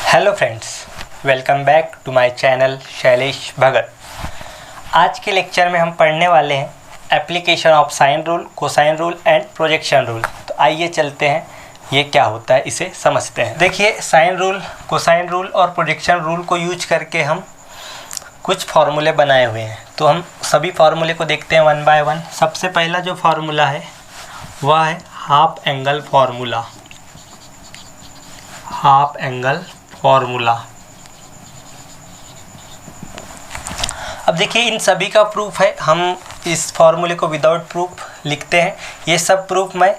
Hello friends, welcome back to my channel Shailesh Bhagat. आज के lecture में हम पढ़ने वाले हैं application of sine rule, cosine rule and projection rule. तो आइए चलते हैं, ये क्या होता है इसे समझते हैं। देखिए, साइन रूल, कोसाइन रूल और प्रोजेक्शन रूल को यूज करके हम कुछ फार्मूले बनाए हुए हैं। तो हम सभी फार्मूले को देखते हैं वन बाय वन। सबसे पहला जो फार्मूला है वह है half angle formula. Half angle formula. अब देखिए, इन सभी का प्रूफ है। हम इस फार्मूले को विदाउट प्रूफ लिखते हैं। ये सब प्रूफ मैं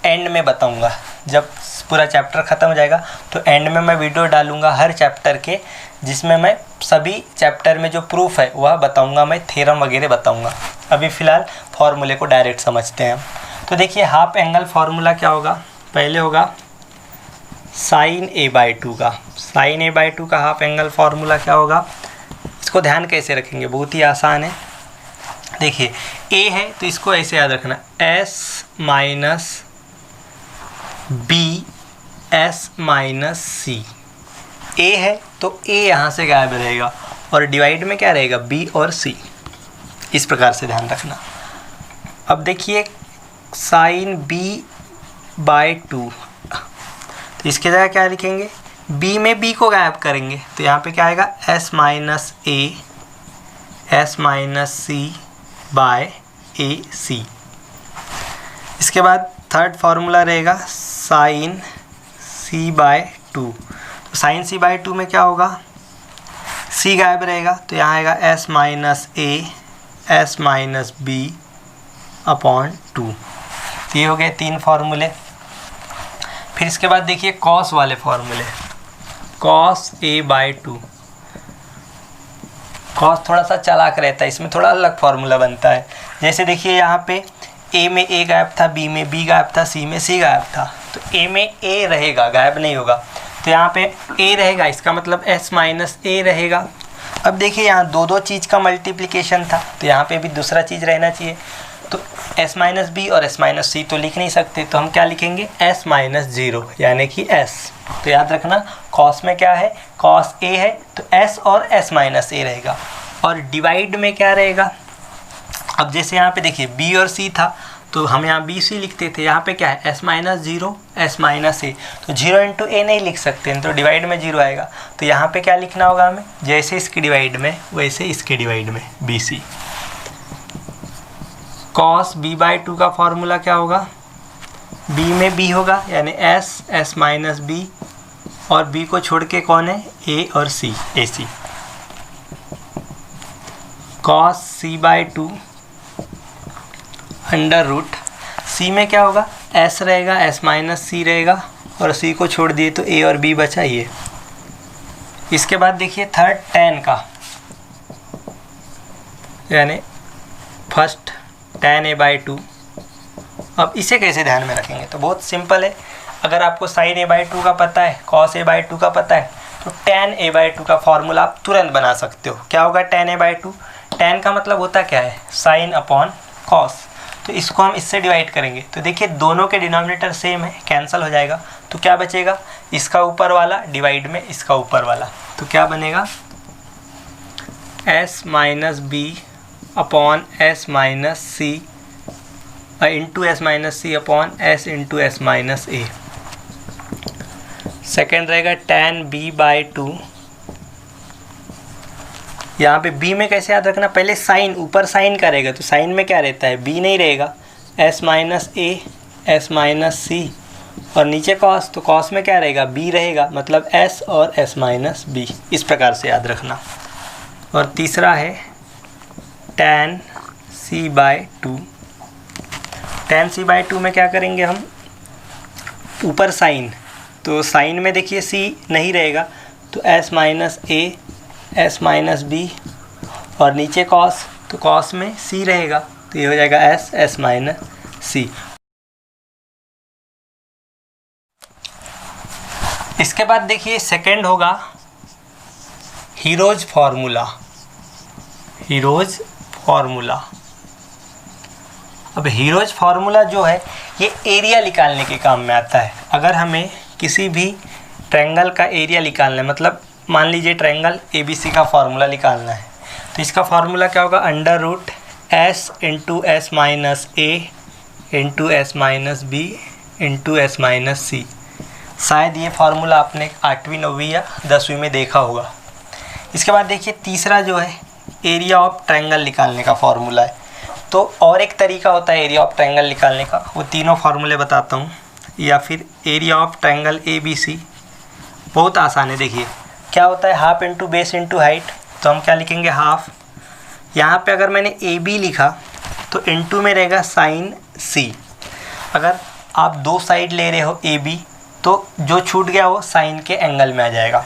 एंड में बताऊंगा। जब पूरा चैप्टर ख़त्म हो जाएगा तो एंड में मैं वीडियो डालूंगा हर चैप्टर के, जिसमें मैं सभी चैप्टर में जो प्रूफ है वह बताऊंगा, मैं थ्योरम वगैरह बताऊंगा। अभी फ़िलहाल फार्मूले को डायरेक्ट समझते हैं। तो देखिए, हाफ एंगल फार्मूला क्या होगा। पहले होगा साइन ए बाई टू का। साइन ए बाई टू का हाफ एंगल फार्मूला क्या होगा, इसको ध्यान कैसे रखेंगे, बहुत ही आसान है। देखिए, ए है तो इसको ऐसे याद रखना, S minus B S minus C. A है तो ए यहाँ से गायब रहेगा और डिवाइड में क्या रहेगा, बी और सी। इस प्रकार से ध्यान रखना। अब देखिए, साइन बी बाई टू, तो इसके जगह क्या लिखेंगे, b में b को गायब करेंगे तो यहाँ पे क्या आएगा, s minus A S minus C by A C. इसके बाद थर्ड फार्मूला रहेगा साइन c बाय टू। तो साइन c बाय टू में क्या होगा, c गायब रहेगा तो यहाँ आएगा s minus A S minus B upon two. ये हो गए तीन फार्मूले। फिर इसके बाद देखिए कॉस वाले फार्मूले, cos A by two. Cos थोड़ा सा चालाक रहता है, इसमें थोड़ा अलग फार्मूला बनता है। जैसे देखिए, यहाँ पे ए में ए गायब था, बी में बी गायब था, सी में सी गायब था। तो ए में ए रहेगा, गायब नहीं होगा। तो यहाँ पे ए रहेगा, इसका मतलब एस माइनस ए रहेगा। अब देखिए, यहाँ दो चीज़ का मल्टीप्लिकेशन था तो यहाँ पे भी दूसरा चीज़ रहना चाहिए। तो s माइनस बी और s माइनस सी तो लिख नहीं सकते, तो हम क्या लिखेंगे, s माइनस जीरो, यानी कि s। तो याद रखना, cos में क्या है, cos a है तो s और s माइनस a रहेगा। और डिवाइड में क्या रहेगा, अब जैसे यहाँ पे देखिए b और c था तो हम यहाँ b c लिखते थे, यहाँ पे क्या है, s minus zero s minus a। तो जीरो इंटू a नहीं लिख सकते हैं, तो डिवाइड में जीरो आएगा। तो यहाँ पे क्या लिखना होगा हमें, जैसे इसके डिवाइड में वैसे इसके डिवाइड में b c. Cos b by two का फार्मूला क्या होगा, b में b होगा यानी s, s माइनस b, और b को छोड़ के कौन है, a और c, ac। Cos c by two under root, c में क्या होगा, s रहेगा, s माइनस c रहेगा, और c को छोड़ दिए तो a और b बचा ये। इसके बाद देखिए थर्ड tan का, यानी first tan a by two. अब इसे कैसे ध्यान में रखेंगे, तो बहुत सिंपल है। अगर आपको sin a बाई टू का पता है, cos a बाई टू का पता है, तो tan a बाई टू का फॉर्मूला आप तुरंत बना सकते हो। क्या होगा tan a by two, tan का मतलब होता क्या है, sin अपॉन cos। तो इसको हम इससे डिवाइड करेंगे तो देखिए दोनों के डिनोमिनेटर सेम है, कैंसिल हो जाएगा। तो क्या बचेगा, इसका ऊपर वाला डिवाइड में इसका ऊपर वाला। तो क्या बनेगा, s minus B upon S minus C into S minus C upon S into S minus A. Second रहेगा tan b बाई टू। यहाँ पे b में कैसे याद रखना, पहले साइन, ऊपर साइन का रहेगा तो साइन में क्या रहता है, b नहीं रहेगा, s minus A S minus C, और नीचे कॉस, तो कॉस में क्या रहेगा, b रहेगा, मतलब s और s माइनस b। इस प्रकार से याद रखना। और तीसरा है tan c by to. tan c by to में क्या करेंगे हम, ऊपर साइन, तो साइन में देखिए c नहीं रहेगा तो s minus A S minus b, और नीचे cos, तो cos में c रहेगा तो ये हो जाएगा s s माइनस सी। इसके बाद देखिए सेकंड होगा हीरोज फार्मूला। हीरोज फार्मूला, अब हीरोज फार्मूला जो है ये एरिया निकालने के काम में आता है। अगर हमें किसी भी ट्रायंगल का एरिया निकालना है, मतलब मान लीजिए ट्रायंगल ABC का फॉर्मूला निकालना है, तो इसका फॉर्मूला क्या होगा, under root S into S minus A into S minus B into S minus C. शायद ये फार्मूला आपने 8वीं 9वीं या 10वीं में देखा होगा। इसके बाद देखिए तीसरा जो है एरिया ऑफ ट्रायंगल निकालने का फॉर्मूला है। तो और एक तरीका होता है एरिया ऑफ ट्रायंगल निकालने का, वो तीनों फार्मूले बताता हूँ, या फिर एरिया ऑफ ट्रायंगल ABC बहुत आसान है। देखिए क्या होता है, half into base into height, तो हम क्या लिखेंगे, हाफ। यहाँ पे अगर मैंने AB लिखा तो इंटू में रहेगा साइन C। अगर आप दो साइड ले रहे हो AB तो जो छूट गया वो साइन के एंगल में आ जाएगा।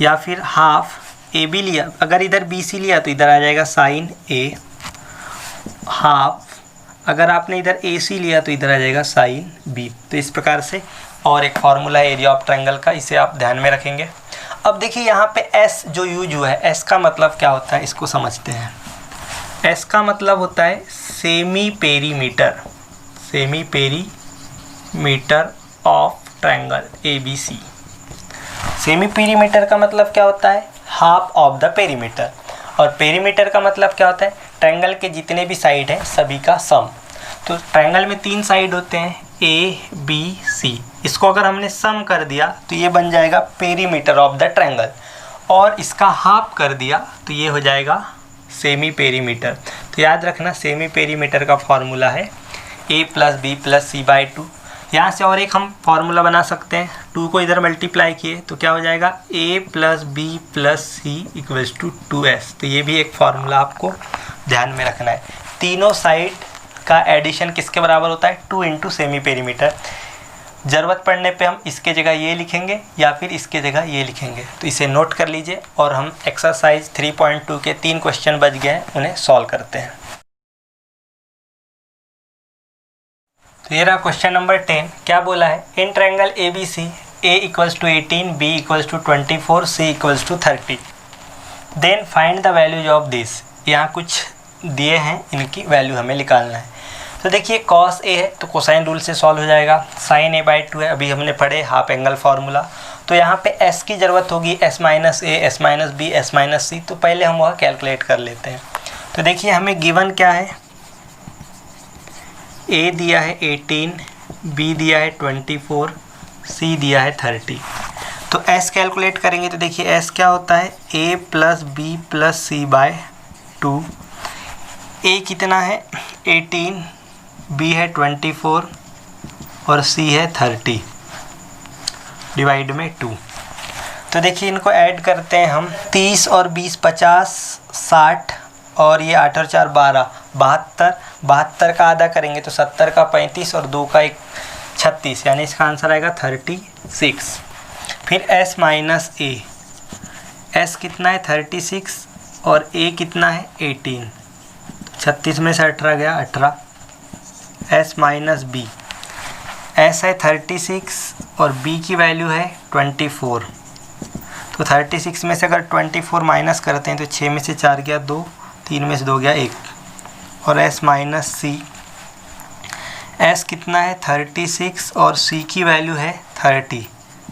या फिर हाफ AB लिया, अगर इधर BC लिया तो इधर आ जाएगा साइन A। हाफ अगर आपने इधर AC लिया तो इधर आ जाएगा साइन B। तो इस प्रकार से और एक फार्मूला है एरिया ऑफ ट्रायंगल का, इसे आप ध्यान में रखेंगे। अब देखिए यहाँ पे S जो यूज हुआ है, S का मतलब क्या होता है इसको समझते हैं। S का मतलब होता है semi perimeter, semi perimeter of triangle ABC। Semi perimeter का मतलब क्या होता है, हाफ ऑफ द पेरीमीटर। और पेरीमीटर का मतलब क्या होता है, ट्रायंगल के जितने भी साइड हैं सभी का सम। तो ट्रायंगल में 3 साइड होते हैं ABC, इसको अगर हमने सम कर दिया तो ये बन जाएगा पेरीमीटर ऑफ द ट्रायंगल, और इसका हाफ कर दिया तो ये हो जाएगा सेमी पेरीमीटर। तो याद रखना सेमी पेरीमीटर का फॉर्मूला है A + B + C/2। यहाँ से और एक हम फॉर्मूला बना सकते हैं, 2 को इधर मल्टीप्लाई किए तो क्या हो जाएगा, A + B + C = 2S। तो ये भी एक फार्मूला आपको ध्यान में रखना है। तीनों साइड का एडिशन किसके बराबर होता है, 2 इंटू सेमी पेरीमीटर। ज़रूरत पड़ने पे हम इसके जगह ये लिखेंगे या फिर इसके जगह ये लिखेंगे, तो इसे नोट कर लीजिए। और हम एक्सरसाइज 3.2 के 3 क्वेश्चन बच गए हैं, उन्हें सॉल्व करते हैं। तो ये रहा क्वेश्चन नंबर 10। क्या बोला है, in triangle ABC A = 18, B = 24, C = 30, then find the values of this. यहाँ कुछ दिए हैं, इनकी वैल्यू हमें निकालना है। तो देखिए cos A है तो कोसाइन रूल से सॉल्व हो जाएगा, sin A/2 है, अभी हमने पढ़े हाफ एंगल फार्मूला। तो यहाँ पे S की ज़रूरत होगी, S - A, S - B, S - C। तो पहले हम वह कैलकुलेट कर लेते हैं। तो देखिए हमें गिवन क्या है, A दिया है 18, B दिया है 24, C दिया है 30। तो S कैलकुलेट करेंगे तो देखिए S क्या होता है, A + B + C/2। A कितना है 18, B है 24 और C है 30 डिवाइड में 2। तो देखिए इनको ऐड करते हैं हम, 30 और 20 50 60 और ये 8 और 4 12 72। 72 का आधा करेंगे तो 70 का 35 और 2 का 1 36, यानी इसका आंसर आएगा 36। फिर S - A, S कितना है 36 और A कितना है 18। 36 में से 18 गया 18। S - B, S है 36 और B की वैल्यू है 24। तो 36 में से अगर 24 माइनस करते हैं तो 6 में से 4 गया 2, 3 में से 2 गया 1। और S - C, S कितना है 36 और C की वैल्यू है 30।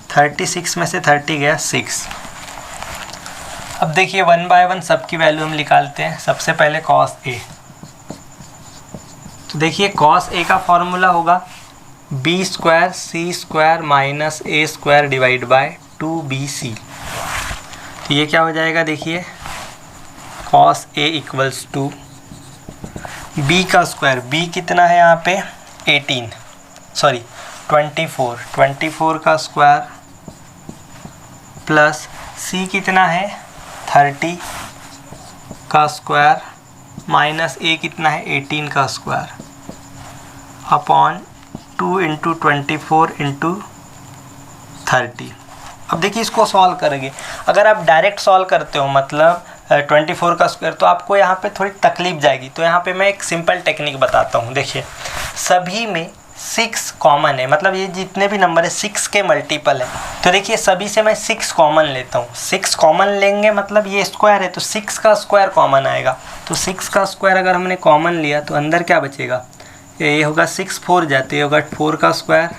36 में से 30 गया 6। अब देखिए 1 बाय 1 सबकी वैल्यू हम निकालते हैं। सबसे पहले cos A, तो देखिए cos A का फॉर्मूला होगा B² C² - A² divide by 2BC। तो ये क्या हो जाएगा, देखिए cos A = B का स्क्वायर, B कितना है यहाँ पे 24 का स्क्वायर प्लस C कितना है 30 का स्क्वायर माइनस A कितना है 18 का स्क्वायर अपॉन 2 इंटू 24 इंटू 30। अब देखिए इसको सॉल्व करेंगे। अगर आप डायरेक्ट सॉल्व करते हो मतलब 24 का स्क्वायर, तो आपको यहाँ पे थोड़ी तकलीफ जाएगी। तो यहाँ पे मैं एक सिंपल टेक्निक बताता हूँ। देखिए सभी में 6 कॉमन है, मतलब ये जितने भी नंबर है 6 के मल्टीपल है। तो देखिए सभी से मैं 6 कॉमन लेता हूँ। 6 कॉमन लेंगे मतलब ये स्क्वायर है तो 6 का स्क्वायर कॉमन आएगा। तो 6 का स्क्वायर अगर हमने कॉमन लिया तो अंदर क्या बचेगा, ये होगा 6 4 जाते होगा 4 का स्क्वायर,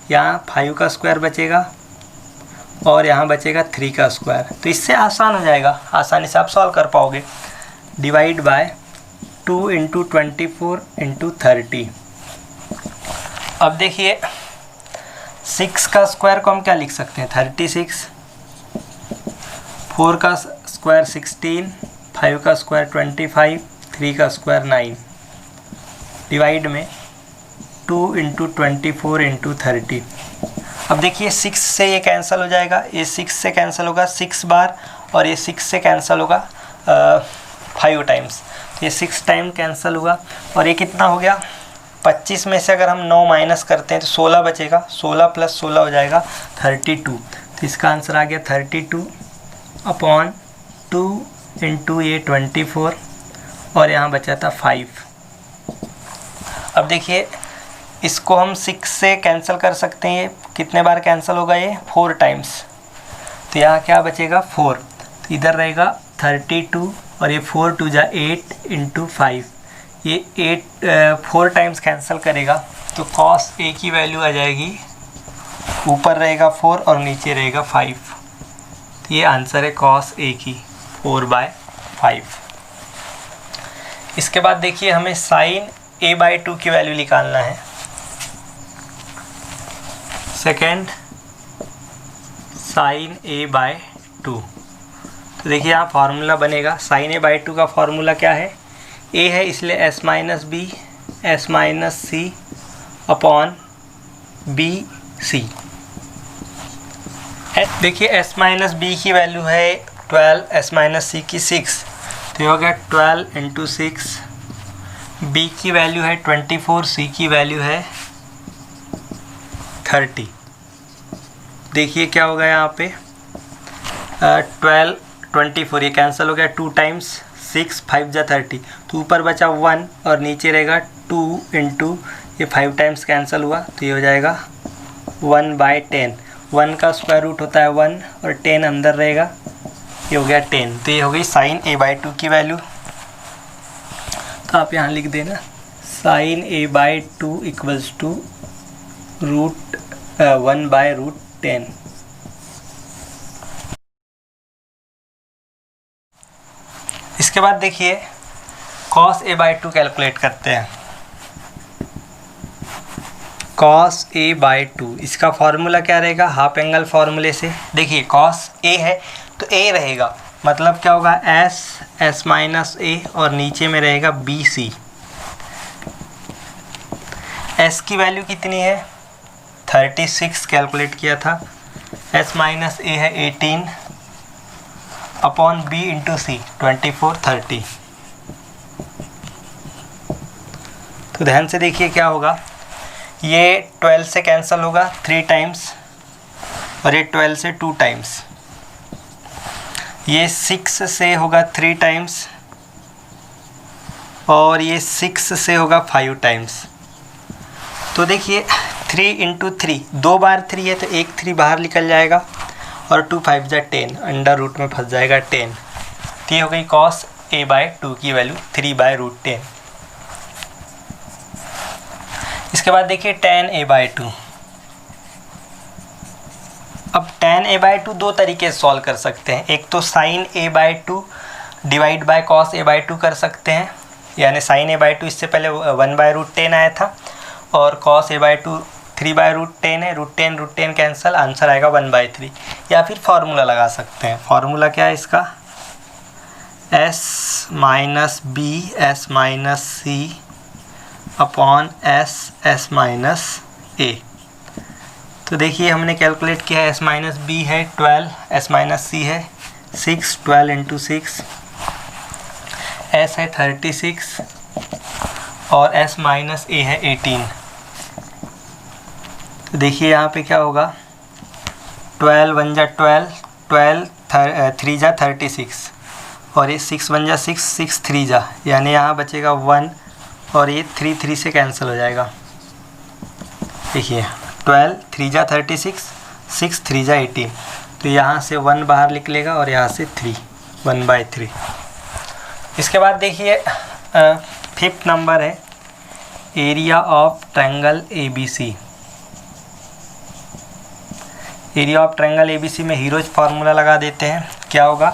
यहाँ 5 का स्क्वायर बचेगा और यहाँ बचेगा 3 का स्क्वायर। तो इससे आसान हो जाएगा, आसानी से आप सॉल्व कर पाओगे। Divide by 2 × 24 × 30। अब देखिए 6 का स्क्वायर को हम क्या लिख सकते हैं, 36, 4 का स्क्वायर 16, 5 का स्क्वायर 25, 3 का स्क्वायर 9, डिवाइड में 2 × 24 × 30। अब देखिए 6 से ये कैंसिल हो जाएगा, ये 6 से कैंसिल होगा 6 बार, और ये 6 से कैंसिल होगा 5 टाइम्स। तो ये 6 टाइम कैंसिल हुआ, और ये कितना हो गया, 25 में से अगर हम 9 माइनस करते हैं तो 16 बचेगा, 16 + 16 हो जाएगा 32। तो इसका आंसर आ गया 32/2 × ये 24, और यहाँ बचा था 5। अब देखिए इसको हम 6 से कैंसिल कर सकते हैं, ये कितने बार कैंसिल होगा, ये 4 टाइम्स। तो यहाँ क्या बचेगा 4, तो इधर रहेगा 32, और ये 4 × 2 = 8 × 5, ये 4 टाइम्स कैंसिल करेगा, तो cos A की वैल्यू आ जाएगी, ऊपर रहेगा 4 और नीचे रहेगा 5। तो ये आंसर है cos A की 4/5। इसके बाद देखिए हमें sin A/2 की वैल्यू निकालना है। Second sin A/2। तो देखिए यहाँ फार्मूला बनेगा, sin A/2 का फार्मूला क्या है, A है इसलिए s - b s - c upon BC। देखिए s - b की वैल्यू है 12, s - c की 6, तो ये हो गया 12 × 6। b की वैल्यू है 24, c की वैल्यू है 30। देखिए क्या होगा यहाँ पे 12 24, ये कैंसिल हो गया 2 टाइम्स, 6 5 × 30, तो ऊपर बचा 1 और नीचे रहेगा 2 × ये 5 टाइम्स कैंसिल हुआ, तो ये हो जाएगा 1/10। 1 का स्क्वायर रूट होता है 1, और 10 अंदर रहेगा, ये हो गया 10। तो ये हो गई sin A/2 की वैल्यू। तो आप यहाँ लिख देना sin A/2 = √1/√10। इसके बाद देखिए cos A/2 कैलकुलेट करते हैं। cos A/2 इसका फार्मूला क्या रहेगा, हाफ एंगल फार्मूले से। देखिए cos A है तो A रहेगा, मतलब क्या होगा s - a, और नीचे में रहेगा BC। s की वैल्यू कितनी है, 36 कैलकुलेट किया था, s - a है 18 अपॉन b × c 24 30। तो ध्यान से देखिए क्या होगा, ये 12 से कैंसिल होगा 3 टाइम्स, और ये 12 से 2 टाइम्स, ये 6 से होगा 3 टाइम्स, और ये 6 से होगा 5 टाइम्स। तो देखिए 3 × 3, 2 बार 3 है तो एक 3 बाहर निकल जाएगा, और 2 5 = 10, अंडर रूट में फंस जाएगा 10। तो ये हो गई cos A/2 की वैल्यू 3/√10। इसके बाद देखिए tan A/2। अब tan A/2 दो तरीके से सॉल्व कर सकते हैं, एक तो sin A/2 divide by cos A/2 कर सकते हैं, यानी sin A/2 इससे पहले 1/√10 आया था, और cos A/2 3/√10 है, √10 कैंसिल, आंसर आएगा 1/3। या फिर फार्मूला लगा सकते हैं, फार्मूला क्या है इसका, s - b s - c upon s - a। तो देखिए हमने कैलकुलेट किया है, s - b है 12, s - c है 6, 12 × 6, s है 36, और s - a है 18। तो देखिए यहाँ पे क्या होगा, 12 1 × 12, 12 3 × 36, और ये 6 1 × 6, 6 3 × यानी यहाँ बचेगा 1, और ये 3 3 से कैंसिल हो जाएगा। देखिए 12 3 × 36, 6 3 × 18, तो यहाँ से 1 बाहर निकलेगा, और यहाँ से 3, 1/3। इसके बाद देखिए 5th नंबर है, area of triangle ABC। Area of triangle ABC में हीरोज फार्मूला लगा देते हैं। क्या होगा?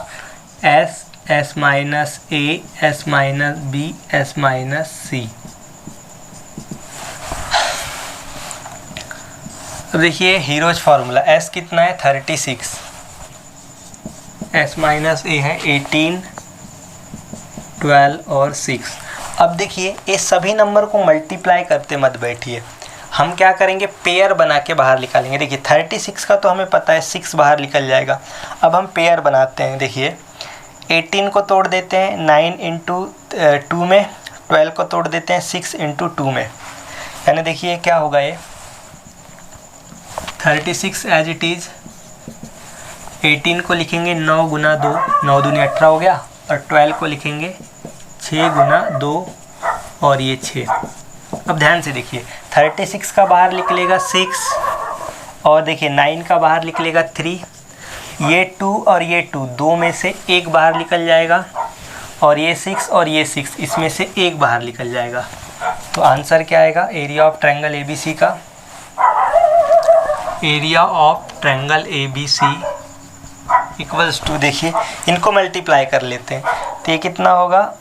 एस, एस माइनस ए, S minus B, S minus C. अब देखिए हीरोज फार्मूला, एस कितना है? 36, एस माइनस ए है 18, 12 और 6। अब देखिए ये सभी नंबर को मल्टीप्लाई करते मत बैठिए, हम क्या करेंगे? पेयर बना के बाहर निकालेंगे। देखिए 36 का तो हमें पता है 6 बाहर निकल जाएगा। अब हम पेयर बनाते हैं। देखिए 18 को तोड़ देते हैं 9 इंटू 2 में, 12 को तोड़ देते हैं 6 इंटू 2 में, यानी देखिए क्या होगा? ये 36 एज इट इज़, 18 को लिखेंगे 9 गुना 2, 9 दूनी 18 हो गया, और 12 को लिखेंगे 6 गुना 2 और ये 6। अब ध्यान से देखिए 36 का बाहर निकलेगा 6, और देखिए 9 का बाहर निकलेगा 3, ये 2 और ये 2 दो में से एक बाहर निकल जाएगा, और ये 6 और ये 6 इसमें से एक बाहर निकल जाएगा। तो आंसर क्या आएगा? एरिया ऑफ ट्रायंगल ABC का, area of triangle ABC equals to, देखिए इनको मल्टीप्लाई कर लेते हैं तो ये कितना होगा?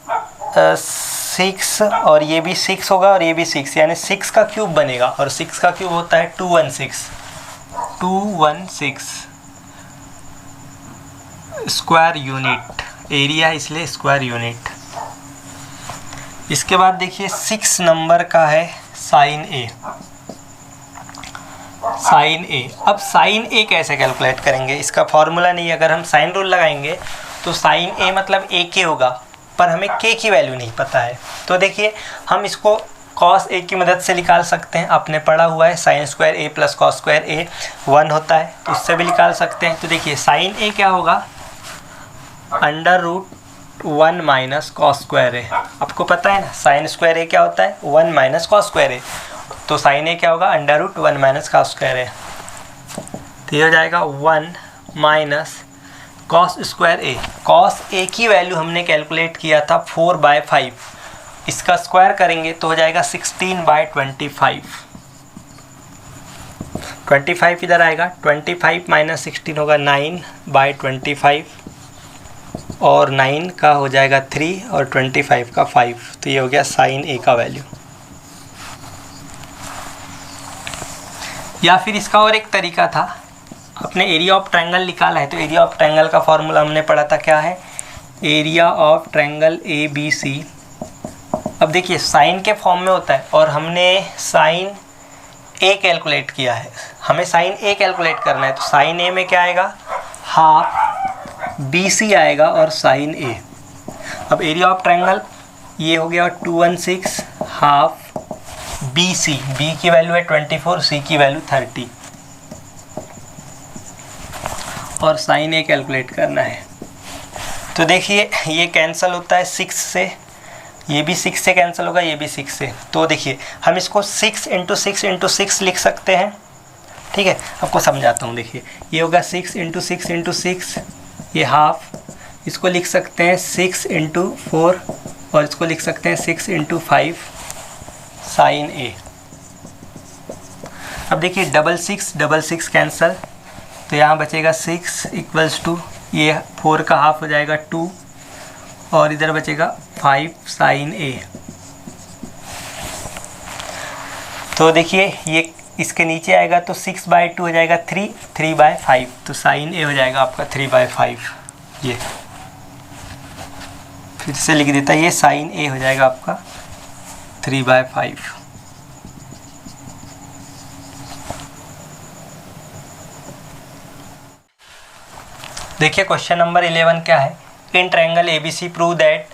6 और ये भी 6 होगा और ये भी 6, यानी 6 का क्यूब बनेगा, और 6 का क्यूब होता है 216, 216 स्क्वायर यूनिट, एरिया इसलिए स्क्वायर यूनिट। इसके बाद देखिए 6 नंबर का है साइन ए, साइन ए। अब साइन ए कैसे कैलकुलेट करेंगे? इसका फॉर्मूला नहीं है। अगर हम साइन रूल लगाएंगे तो साइन ए मतलब ए के होगा, पर हमें के की वैल्यू नहीं पता है। तो देखिए हम इसको कॉस ए की मदद से निकाल सकते हैं। आपने पढ़ा हुआ है साइन स्क्वायर ए प्लस कॉस स्क्वायर ए 1 होता है, तो उससे भी निकाल सकते हैं। तो देखिए साइन ए क्या होगा? √1 माइनस कॉस स्क्वायर ए। आपको पता है ना साइन स्क्वायर ए क्या होता है? 1 माइनस कॉस स्क्वायर ए। तो साइन ए क्या होगा? √1 माइनस कॉस स्क्वायर ए। तो ये हो जाएगा 1 minus cos square A. Cos A की वैल्यू हमने कैलकुलेट किया था 4/5, इसका स्क्वायर करेंगे तो हो जाएगा 16/25। 25 इधर आएगा, 25 माइनस 16 होगा 9/25, और 9 का हो जाएगा 3 और 25 का 5। तो ये हो गया साइन ए का वैल्यू। या फिर इसका और एक तरीका था, अपने एरिया ऑफ ट्रायंगल निकाला है तो एरिया ऑफ ट्रायंगल का फॉर्मूला हमने पढ़ा था, क्या है? Area of triangle ABC। अब देखिए साइन के फॉर्म में होता है, और हमने साइन ए कैलकुलेट किया है, हमें साइन ए कैलकुलेट करना है। तो साइन ए में क्या आएगा? हाफ BC आएगा और साइन ए। अब एरिया ऑफ ट्रायंगल ये हो गया 216 हाफ BC, B की वैल्यू है 24, C की वैल्यू 30, और साइन ए कैलकुलेट करना है। तो देखिए ये कैंसिल होता है 6 से, ये भी 6 से कैंसिल होगा, ये भी 6 से। तो देखिए हम इसको 6 × 6 × 6 लिख सकते हैं। ठीक है, आपको समझाता हूँ। देखिए ये होगा 6 × 6 × 6, ये हाफ, इसको लिख सकते हैं 6 × 4, और इसको लिख सकते हैं 6 × 5 साइन ए। अब देखिए 6 कैंसिल, तो यहाँ बचेगा 6 इक्वल्स टू, ये 4 का हाफ हो जाएगा 2, और इधर बचेगा 5 साइन ए। तो देखिए ये इसके नीचे आएगा तो 6/2 हो जाएगा 3/5, तो साइन ए हो जाएगा आपका 3/5। ये फिर से लिख देता है, ये साइन ए हो जाएगा आपका 3/5। देखिए क्वेश्चन नंबर 11 क्या है? In triangle ABC prove that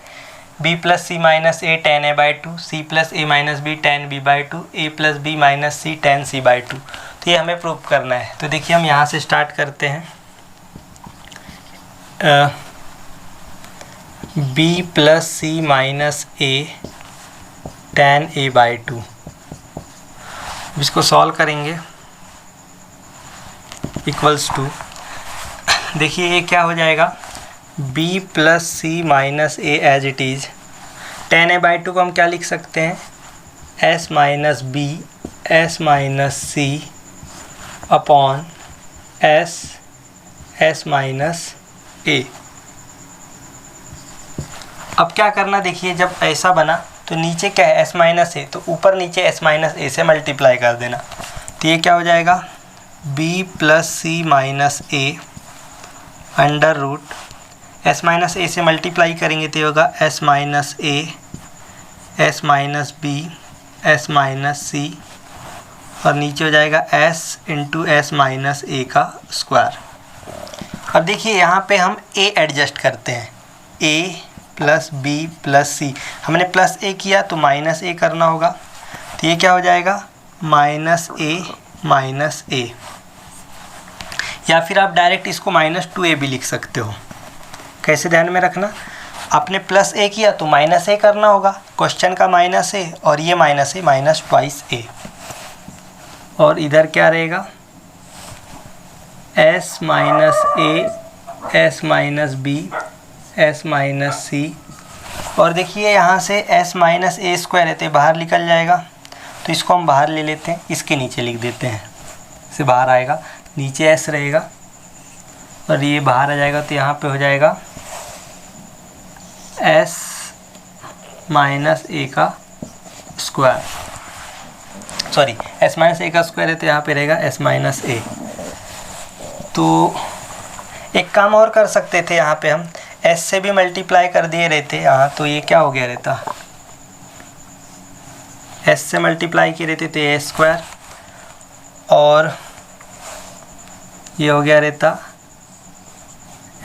B + C - A tan A/2, C + A - B tan B/2, A + B - C tan C/2। तो ये हमें प्रूव करना है। तो देखिए हम यहाँ से स्टार्ट करते हैं। B + C - A tan A/2, इसको सॉल्व करेंगे इक्वल्स टू, देखिए ये क्या हो जाएगा? B + C - A as it is, tan A/2 को हम क्या लिख सकते हैं? S - B S - C upon S minus A. अब क्या करना, देखिए जब ऐसा बना तो नीचे क्या है, एस माइनस ए, तो ऊपर नीचे एस माइनस ए से मल्टीप्लाई कर देना। तो ये क्या हो जाएगा, B plus C minus A under root S minus A से मल्टीप्लाई करेंगे तो ये होगा एस माइनस ए, S minus B, S minus C, और नीचे हो जाएगा एस इंटू एस माइनस ए का स्क्वायर। अब देखिए यहाँ पे हम ए एडजस्ट करते हैं, ए प्लस बी प्लस सी, हमने प्लस ए किया तो माइनस ए करना होगा। तो ये क्या हो जाएगा, माइनस ए, या फिर आप डायरेक्ट इसको -2a भी लिख सकते हो। कैसे, ध्यान में रखना, आपने प्लस ए किया तो माइनस ए करना होगा, क्वेश्चन का माइनस ए, और ये minus A minus twice A, और इधर क्या रहेगा, एस माइनस ए, S minus B, S minus C, और देखिए यहाँ से एस माइनस ए स्क्वायर है तो बाहर निकल जाएगा, तो इसको हम बाहर ले लेते हैं, इसके नीचे लिख देते हैं, इसे बाहर आएगा, नीचे एस रहेगा और ये बाहर आ जाएगा, तो यहाँ पे हो जाएगा एस माइनस ए का स्क्वायर, सॉरी एस माइनस ए का स्क्वायर है तो यहाँ पे रहेगा एस माइनस ए। तो एक काम और कर सकते थे, यहाँ पे हम एस से भी मल्टीप्लाई कर दिए रहते यहाँ, तो ये क्या हो गया रहता, एस से मल्टीप्लाई किए रहते तो ए स्क्वायर, और ये हो गया रहता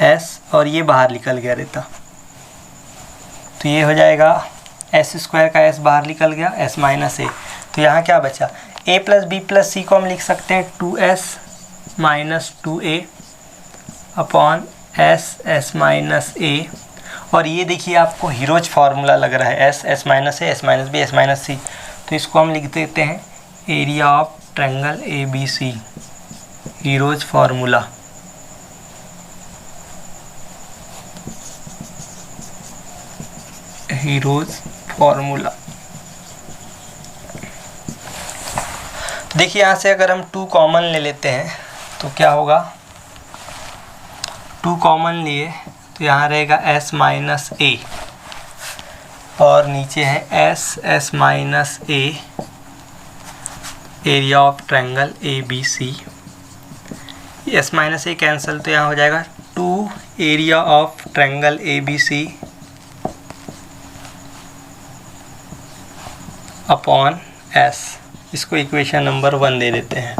एस, और ये बाहर निकल गया रहता, तो ये हो जाएगा एस स्क्वायर का एस बाहर निकल गया, एस माइनस ए। तो यहाँ क्या बचा, A plus B plus C को हम लिख सकते हैं 2s minus 2a upon S minus A, और ये देखिए आपको हीरोज फार्मूला लग रहा है, एस माइनस ए, S minus B, S minus C, तो इसको हम लिख देते हैं area of triangle A B C, Hero's formula. Hero's formula. देखिए यहाँ से अगर हम 2 कॉमन ले लेते हैं तो क्या होगा, 2 कॉमन लिए तो यहाँ रहेगा s माइनस ए, और नीचे है S minus a, area of triangle A B C, s minus a cancel, तो यहाँ हो जाएगा 2 area of triangle A B C upon s. इसको इक्वेशन नंबर 1 दे देते हैं।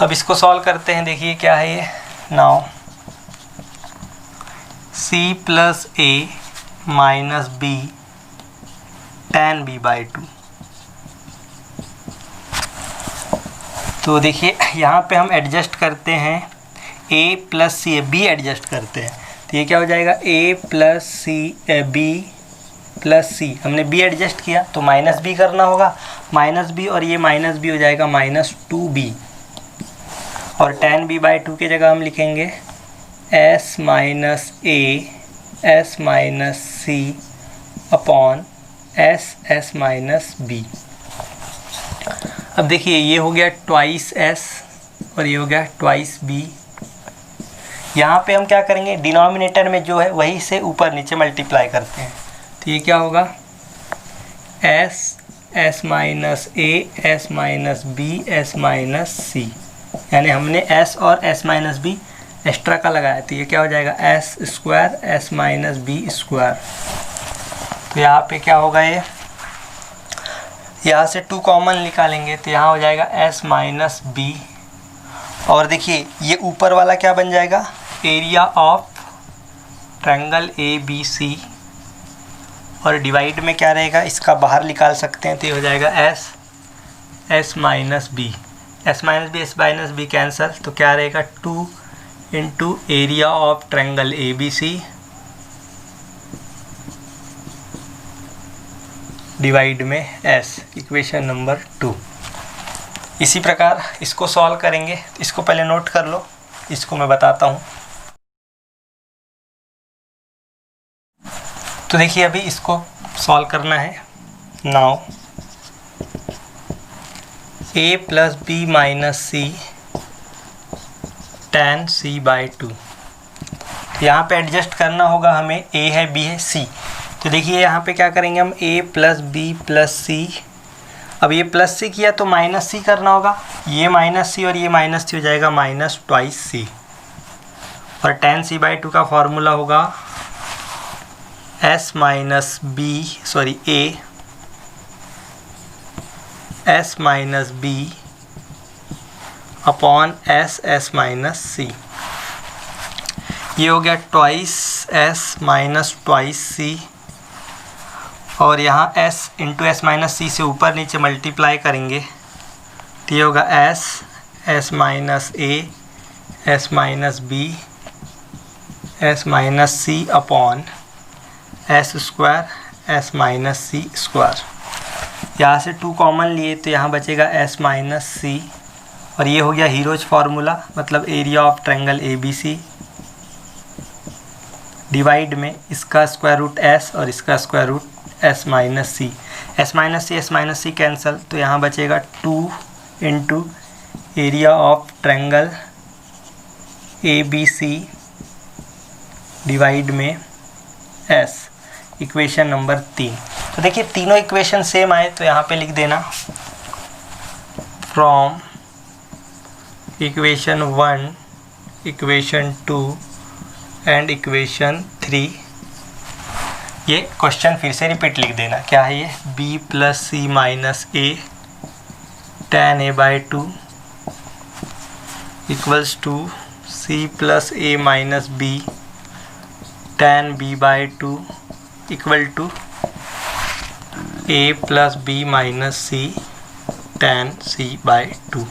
अब इसको सॉल्व करते हैं, देखिए क्या है ये, now c plus a minus b tan b/2। तो देखिए यहाँ पे हम एडजस्ट करते हैं a plus C, b adjust करते हैं, तो ये क्या हो जाएगा, a plus C B plus C, हमने b एडजस्ट किया तो माइनस बी करना होगा, माइनस बी, और ये माइनस बी हो जाएगा -2b, और tan b/2 की जगह हम लिखेंगे s माइनस ए, S minus C upon S minus B. अब देखिए ये हो गया ट्वाइस एस और ये हो गया ट्वाइस बी। यहाँ पे हम क्या करेंगे, डिनोमिनेटर में जो है वही से ऊपर नीचे मल्टीप्लाई करते हैं, तो ये क्या होगा, एस माइनस ए, S minus B, S minus C, यानी हमने s और s माइनस बी एक्स्ट्रा का लगाया, तो ये क्या हो जाएगा, s square s minus B square. तो यहाँ पे क्या होगा, ये यहाँ से 2 कॉमन निकालेंगे तो यहाँ हो जाएगा s माइनस बी, और देखिए ये ऊपर वाला क्या बन जाएगा, area of triangle A B C, और डिवाइड में क्या रहेगा, इसका बाहर निकाल सकते हैं, तो ये हो जाएगा s minus B, S minus b cancel, तो क्या रहेगा 2 into area of triangle A B C divide में s, इक्वेशन नंबर 2। इसी प्रकार इसको सॉल्व करेंगे, इसको पहले नोट कर लो, इसको मैं बताता हूँ। तो देखिए अभी इसको सॉल्व करना है। Now a plus b minus c tan c/2। यहाँ पे एडजस्ट करना होगा हमें, a है b है c। तो देखिए यहाँ पे क्या करेंगे हम, a प्लस बी प्लस सी। अब ये प्लस सी किया तो माइनस सी करना होगा, ये माइनस सी और ये माइनस सी हो जाएगा माइनस ट्वाइस सी। और tan c/2 का फॉर्मूला होगा s minus B sorry s minus B upon s minus C. ये हो गया twice s minus twice C, और यहाँ s into S minus C से ऊपर नीचे मल्टीप्लाई करेंगे तो ये होगा s minus A s minus B s minus C upon s square s minus C square. यहाँ से 2 कॉमन लिए तो यहाँ बचेगा s माइनस सी, और ये हो गया हीरोज फार्मूला, मतलब area of triangle ABC divide में इसका स्क्वायर रूट s और इसका स्क्वायर रूट s माइनस सी। s माइनस सी कैंसिल, तो यहाँ बचेगा 2 into area of triangle ABC divide में s, इक्वेशन नंबर 3। तो देखिए तीनों इक्वेशन सेम आए तो यहाँ पे लिख देना from equation 1, equation 2 and equation 3। ये क्वेश्चन फिर से रिपीट लिख देना, क्या है ये, b plus C minus a tan a/2 equals to c plus a minus b tan b/2 equal to a plus b minus c tan c/2।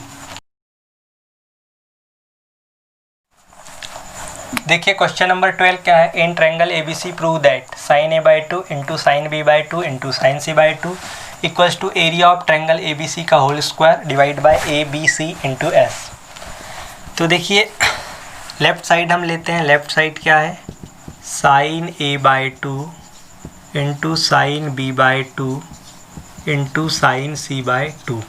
देखिए question number 12 क्या है, in triangle ABC prove that sin a/2 into sine b/2 into sine c/2 equals to area of triangle ABC का whole square divide by ABC into S। तो देखिए left side हम लेते हैं, left side क्या है, sin a/2 into sine b/2 into sine c/2।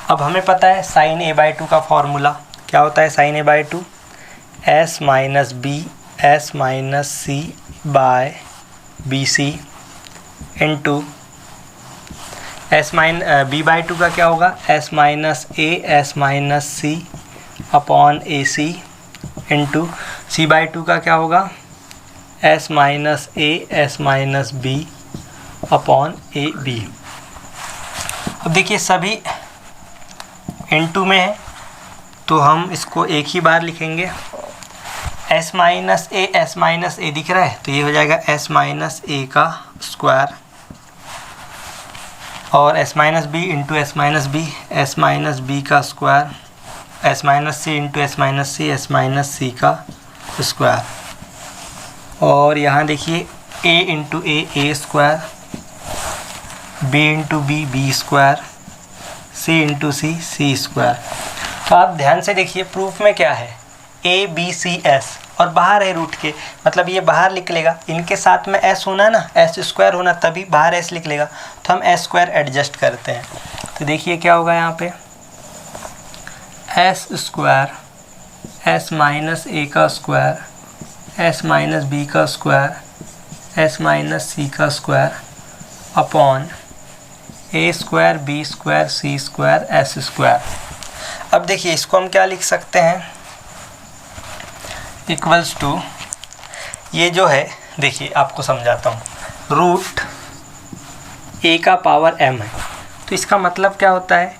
अब हमें पता है sin a/2 का फॉर्मूला क्या होता है, sin a/2 s minus B s minus C by B C into b/2 का क्या होगा, s minus A s minus C upon A C into c/2 का क्या होगा, s minus A s minus B upon A B. अब देखिए सभी into में है तो हम इसको एक ही बार लिखेंगे, s माइनस ए दिख रहा है तो ये हो जाएगा s माइनस ए का स्क्वायर, और s minus B into s minus b का स्क्वायर, s माइनस सी इंटू s माइनस सी का स्क्वायर, और यहाँ देखिए a into a square, b into b square, c into c square. तो आप ध्यान से देखिए प्रूफ में क्या है, ABCS और बाहर है रूट के, मतलब ये बाहर लिख लेगा, इनके साथ में s होना ना, s स्क्वायर होना, तभी बाहर s लिख लेगा, तो हम s स्क्वायर एडजस्ट करते हैं। तो देखिए क्या होगा यहाँ पे, s स्क्वायर s माइनस ए का स्क्वायर s माइनस बी का स्क्वायर s माइनस सी का square upon a square b square c square s square. अब देखिए इसको हम क्या लिख सकते हैं, इक्वल्स टू, ये जो है देखिए आपको समझाता हूँ, रूट a का पावर m है, तो इसका मतलब क्या होता है,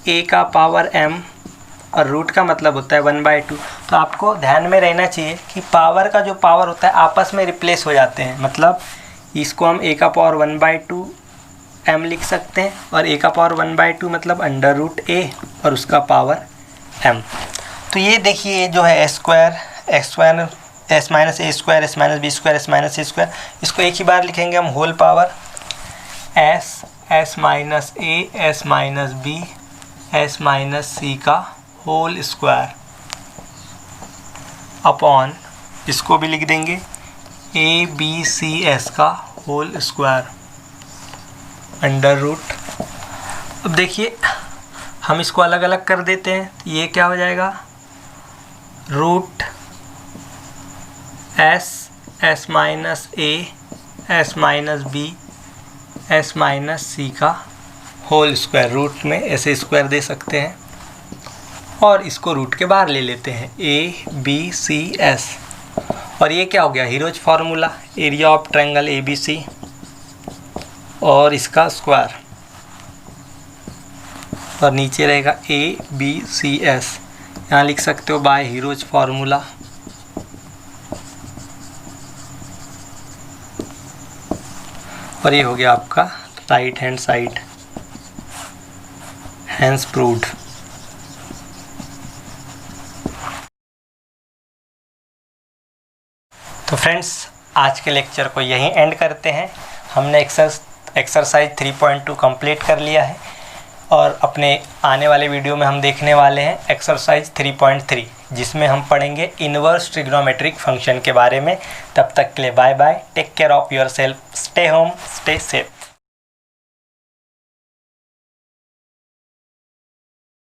a का पावर m और रूट का मतलब होता है 1/2। तो आपको ध्यान में रहना चाहिए कि पावर का जो पावर होता है आपस में रिप्लेस हो जाते हैं, मतलब इसको हम a का पावर 1/2 m लिख सकते हैं, और a का पावर 1/2 मतलब अंडर रूट a और उसका पावर m। तो ये देखिए जो है s square s minus A square s minus B square s minus C square, इसको एक ही बार लिखेंगे हम, whole power s minus A s minus B s minus सी का होल स्क्वायर अपॉन, इसको भी लिख देंगे ABCS का होल स्क्वायर अंडर रूट। अब देखिए हम इसको अलग अलग कर देते हैं, ये क्या हो जाएगा, root S S minus A S minus B S minus सी का होल स्क्वायर। रूट में ऐसे स्क्वायर दे सकते हैं और इसको रूट के बाहर ले लेते हैं, ए बी सी एस। और ये क्या हो गया, hero's formula, area of triangle A B C और इसका स्क्वायर, और नीचे रहेगा ए बी सी एस। यहाँ लिख सकते हो बाय हीरोज फार्मूला। और ये हो गया आपका right hand side, hence proved. तो फ्रेंड्स, आज के लेक्चर को यहीं एंड करते हैं। हमने एक्सरसाइज 3.2 कंप्लीट कर लिया है और अपने आने वाले वीडियो में हम देखने वाले हैं एक्सरसाइज 3.3, जिसमें हम पढ़ेंगे इनवर्स ट्रिग्नोमेट्रिक फंक्शन के बारे में। तब तक के लिए bye bye, take care of yourself, stay home, stay safe.